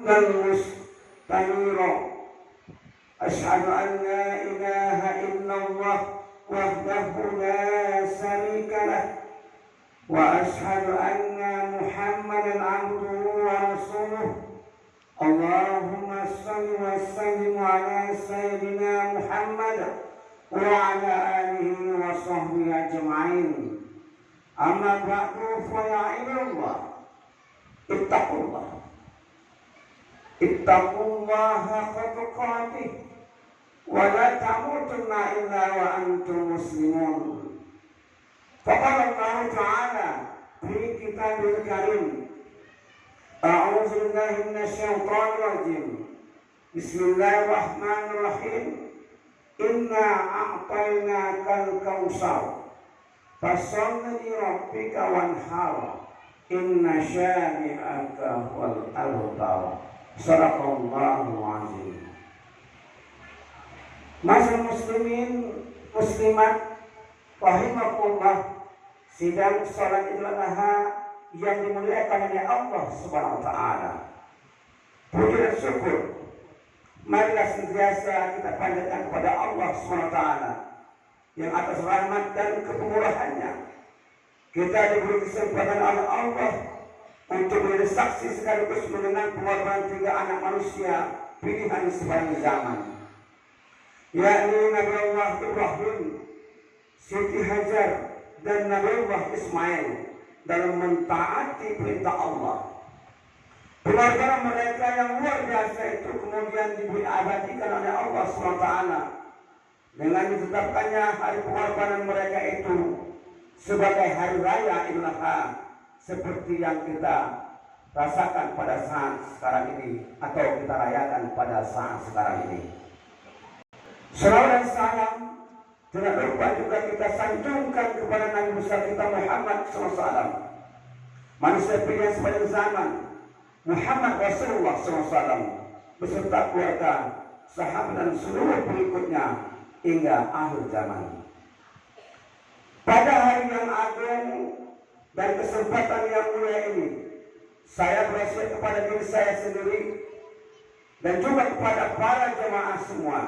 مستنيرا أشهد أن لا إله إلا الله وحده لا شريك له وأشهد أن محمدا عبده ورسوله اللهم صل وسلم على سيدنا محمد وعلى آله وصحبه أجمعين أما بعد فيا عباد الله اتقوا الله حق تقاته ولا تموتن إلا وأنتم مسلمون فقال الله تعالى في كتابه الكريم أعوذ بالله من الشيطان الرجيم بسم الله الرحمن الرحيم إنا أعطيناك الكوثر فصل لربك وانحر إن شانئك هو الأبتر صدق الله العظيم. Masyaallah muslimin muslimat rahimakumullah, sidang salat Idul Adha yang dimuliakan oleh Allah Subhanahu wa taala. Puji dan syukur marilah senantiasa kita panjatkan kepada Allah Subhanahu wa taala yang atas rahmat dan kepemurahannya kita diberi kesempatan oleh Allah untuk menjadi saksi sekaligus mengenang pengorbanan 3 anak manusia pilihan sepanjang zaman, yakni Nabi Allah Ibrahim, Siti Hajar, dan Nabi Allah Ismail dalam mentaati perintah Allah. Pengorbanan mereka yang luar biasa itu kemudian diabadikan oleh Allah SWT dengan ditetapkannya hari pengorbanan mereka itu sebagai hari raya Idul Adha seperti yang kita rasakan pada saat sekarang ini atau kita rayakan pada saat sekarang ini. Salawat dan salam tidak lupa juga kita sanjungkan kepada Nabi besar kita Muhammad SAW, manusia pilihan sepanjang zaman, Muhammad Rasulullah SAW beserta keluarga, sahabat dan seluruh pengikutnya hingga akhir zaman. Pada hari yang agung dan kesempatan yang mulia ini, saya berwasiat kepada diri saya sendiri dan juga kepada para jemaah semua,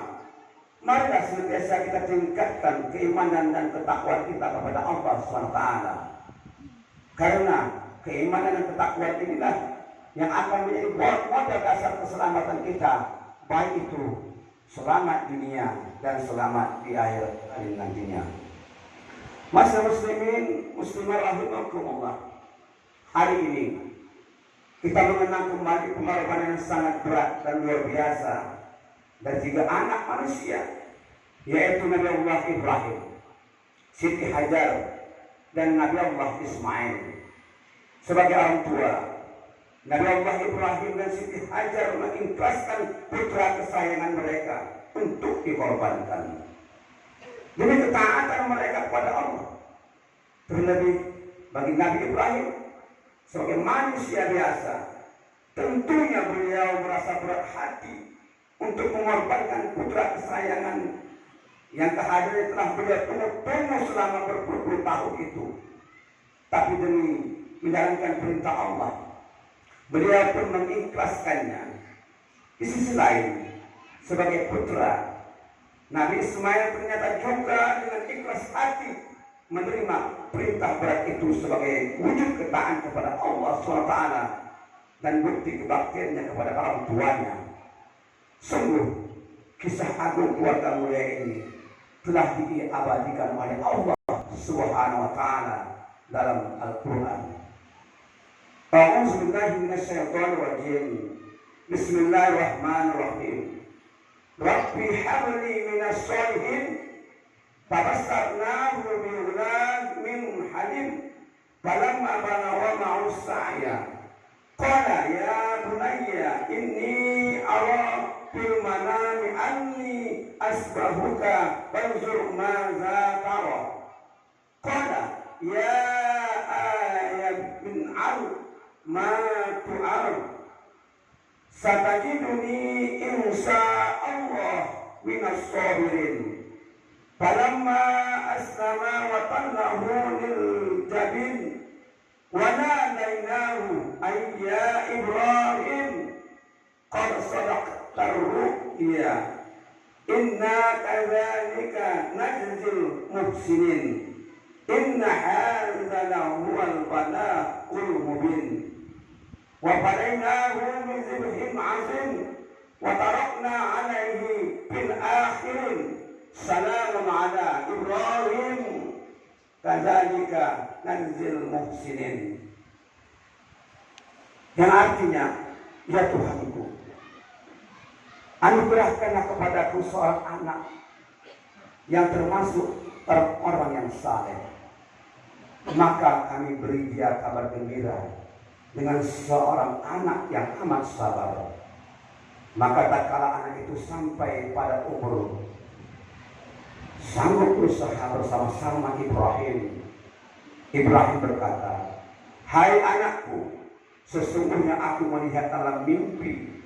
marilah senantiasa kita tingkatkan keimanan dan ketakwaan kita kepada Allah SWT. Karena keimanan dan ketakwaan inilah yang akan menjadi modal dasar keselamatan kita, baik itu selamat dunia dan selamat di akhir hari nantinya. Masa muslimin muslimah rahimakumullah, hari ini kita mengenang kembali pengorbanan yang sangat berat dan luar biasa dari 3 anak manusia, yaitu Nabi Allah Ibrahim, Siti Hajar, dan Nabi Allah Ismail. Sebagai orang tua, Nabi Allah Ibrahim dan Siti Hajar mengikhlaskan putra kesayangan mereka untuk dikorbankan demi ketaatan mereka kepada Allah. Terlebih bagi Nabi Ibrahim sebagai manusia biasa, tentunya beliau merasa berat hati untuk mengorbankan putra kesayangan yang kehadiran telah beliau tunggu selama berpuluh-puluh tahun itu. Tapi demi menjalankan perintah Allah, beliau pun mengikhlaskannya. Di sisi lain, sebagai putra, Nabi Ismail ternyata juga dengan ikhlas hati menerima perintah berat itu sebagai wujud ketaatan kepada Allah SWT dan bukti kebaktiannya kepada orang tuanya. Sungguh kisah agung keluarga mulia ini telah diabadikan oleh Allah Subhanahu wa taala dalam Al-Qur'an. A'udzu billahi minasyaitonir rajim. Bismillahirrahmanirrahim. Rabbi habli minas sholihin fabassarnahu bighulamin halim falamma balagha ma'u sa'ya qala ya bunayya inni ara fil manami anni asbahuka fanzur madza tara qala ya bin ma tu'ar satajiduni insyaallah minas sabirin. Falamma aslama wa tallahu lil jabin wa nadainahu ay ya Ibrahim Iya. Inna kadzalika najzil muhsinin. Inna hadza lahuwal bala'ul mubin. Wa fadainahu bi dzibhin 'azim wa tarakna 'alaihi fil akhirin salamun 'ala Ibrahim kadzalika najzil muhsinin. Yang artinya, ya Tuhanku, anugerahkanlah kepadaku seorang anak yang termasuk orang yang saleh, maka kami beri dia kabar gembira dengan seorang anak yang amat sabar. Maka tatkala anak itu sampai pada umur sanggup berusaha bersama-sama Ibrahim, Ibrahim berkata, "Hai anakku, sesungguhnya aku melihat dalam mimpi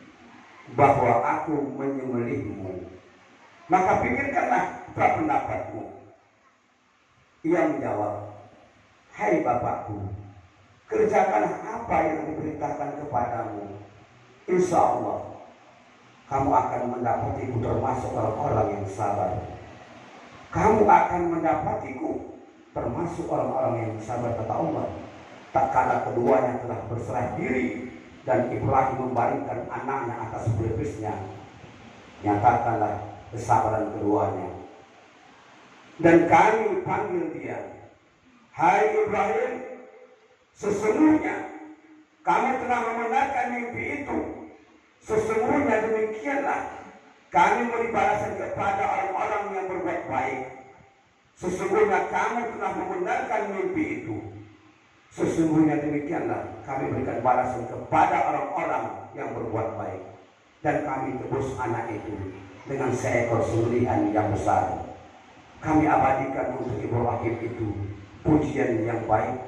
bahwa aku menyembelihmu. Maka pikirkanlah pendapatmu." Ia menjawab, "Hai bapakku, kerjakanlah apa yang diperintahkan kepadamu. Insya Allah kamu akan mendapatiku termasuk orang-orang yang sabar. Kamu akan mendapatiku termasuk orang-orang yang sabar," kata Allah. Tak kala keduanya telah berserah diri dan Ibrahim membaringkan anaknya atas pelipisnya, nyatakanlah kesabaran keduanya. Dan kami panggil dia, "Hai Ibrahim, sesungguhnya kamu telah membenarkan mimpi itu. Sesungguhnya demikianlah kami memberi balasan kepada orang-orang yang berbuat baik. Sesungguhnya kamu telah membenarkan mimpi itu. Sesungguhnya demikianlah kami berikan balasan kepada orang-orang yang berbuat baik. Dan kami tebus anak itu dengan seekor sembelihan yang besar. Kami abadikan untuk Ibrahim itu pujian yang baik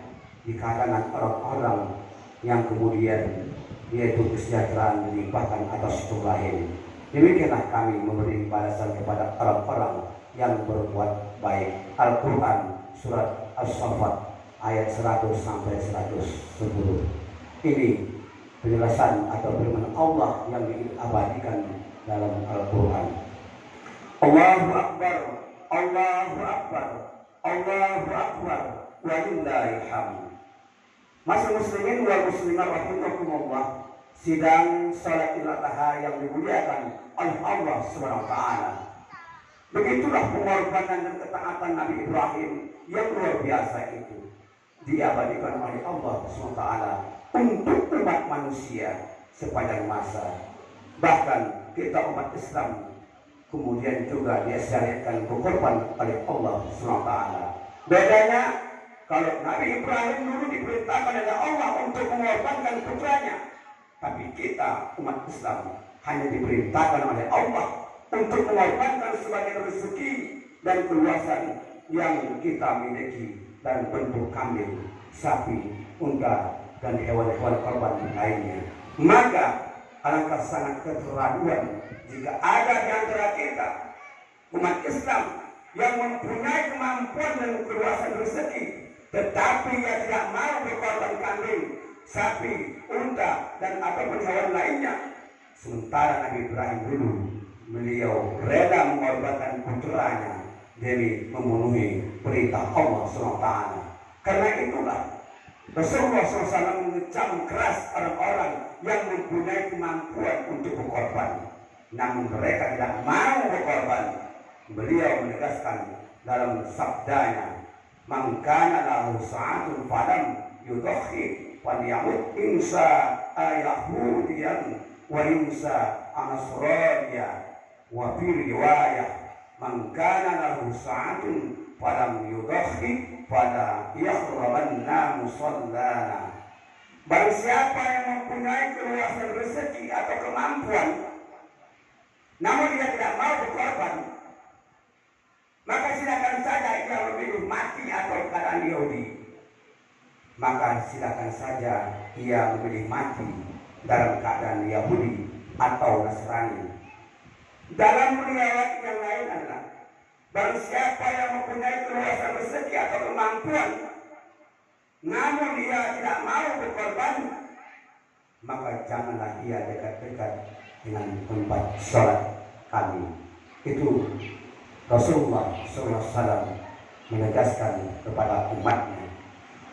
di kalangan orang-orang yang kemudian yaitu kesejahteraan dilimpahkan atas lain. Demikianlah kami memberi balasan kepada orang-orang yang berbuat baik." Al-Quran surat As-Saffat ayat 100 sampai 110. Ini penjelasan atau firman Allah yang diabadikan dalam Al-Quran. Allahu Akbar, Allahu Akbar, Allahu Akbar, walillahil hamd. Masa muslimin wal muslimat rahimakumullah, sidang salat Idul Adha yang dimuliakan oleh Allah Subhanahu wa taala. Begitulah pengorbanan dan ketaatan Nabi Ibrahim yang luar biasa itu diabadikan oleh Allah Subhanahu wa taala untuk umat manusia sepanjang masa. Bahkan kita umat Islam kemudian juga disyariatkan berkorban oleh Allah Subhanahu wa taala. Bedanya, kalau Nabi Ibrahim dulu diperintahkan oleh Allah untuk mengorbankan putranya, tapi kita umat Islam hanya diperintahkan oleh Allah untuk mengorbankan sebagian rezeki dan keluasan yang kita miliki dan bentuk kambing, sapi, unta, dan hewan-hewan korban lainnya. Maka alangkah sangat keterlaluan jika ada di antara kita umat Islam yang mempunyai kemampuan dan keluasan rezeki, tetapi ia tidak mau berkorban kambing, sapi, unta, dan apapun hewan lainnya. Sementara Nabi Ibrahim dulu, beliau rela mengorbankan putranya demi memenuhi perintah Allah SWT. Karena itulah Rasulullah SAW mengecam keras orang-orang yang mempunyai kemampuan untuk berkorban, namun mereka tidak mau berkorban. Beliau menegaskan dalam sabdanya, "Man kana lahu sa'atun falam yudakhi falyamut insa ayahudiyan wa insa anasraniya." Wa fi riwayah, "Man kana lahu sa'atun falam yudakhi fala yakhrabanna musallana." Barang siapa yang mempunyai keluasan rezeki atau kemampuan, namun dia tidak mau berkorban, maka silakan saja ia memilih mati atau keadaan Yahudi. Maka silakan saja ia memilih mati dalam keadaan Yahudi atau Nasrani. Dalam riwayat yang lain adalah, barang siapa yang mempunyai keluasan rezeki atau kemampuan, namun ia tidak mau berkorban, maka janganlah ia dekat-dekat dengan tempat sholat kami. Itu Rasulullah SAW menegaskan kepada umatnya.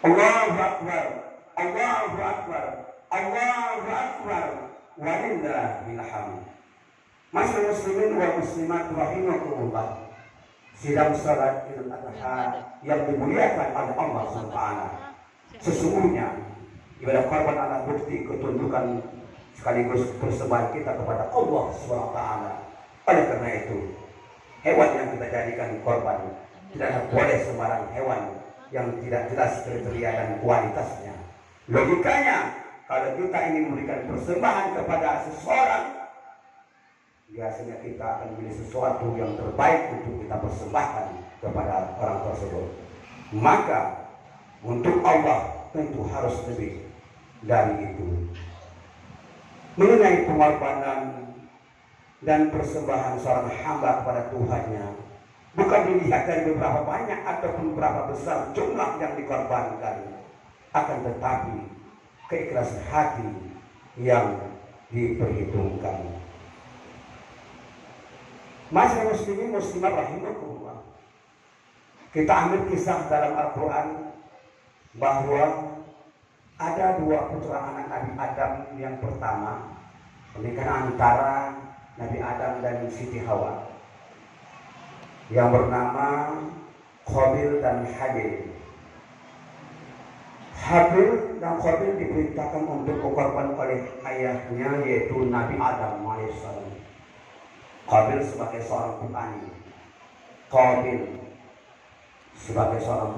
Allahu Akbar, Allahu Akbar, Allahu Akbar, walillahil hamd. Masyaallah muslimin wa muslimat rahimakumullah. Sidang salat Idul Adha yang dimuliakan oleh Allah Subhanahu. Sesungguhnya ibadah korban adalah bukti ketundukan sekaligus persembahan kita kepada Allah SWT. Oleh karena itu, hewan yang kita jadikan korban tidak boleh sembarang hewan yang tidak jelas kriteria dan kualitasnya. Logikanya, kalau kita ingin memberikan persembahan kepada seseorang, biasanya kita akan memilih sesuatu yang terbaik untuk kita persembahkan kepada orang tersebut. Maka untuk Allah tentu harus lebih dari itu. Mengenai pengorbanan dan persembahan seorang hamba kepada Tuhannya, bukan dilihat dari beberapa banyak ataupun berapa besar jumlah yang dikorbankan, akan tetapi keikhlasan hati yang diperhitungkan. Masyaallah muslimin muslimat rahimakumullah. Kita ambil kisah dalam Al-Quran bahwa ada dua putra anak Nabi Adam. Yang pertama pernikahan antara Nabi Adam dan Siti Hawa yang bernama Qabil dan Habil. Habil dan Qabil diperintahkan untuk dikorban oleh ayahnya, yaitu Nabi Adam alaihissalam. Qabil sebagai seorang petani, Qabil sebagai seorang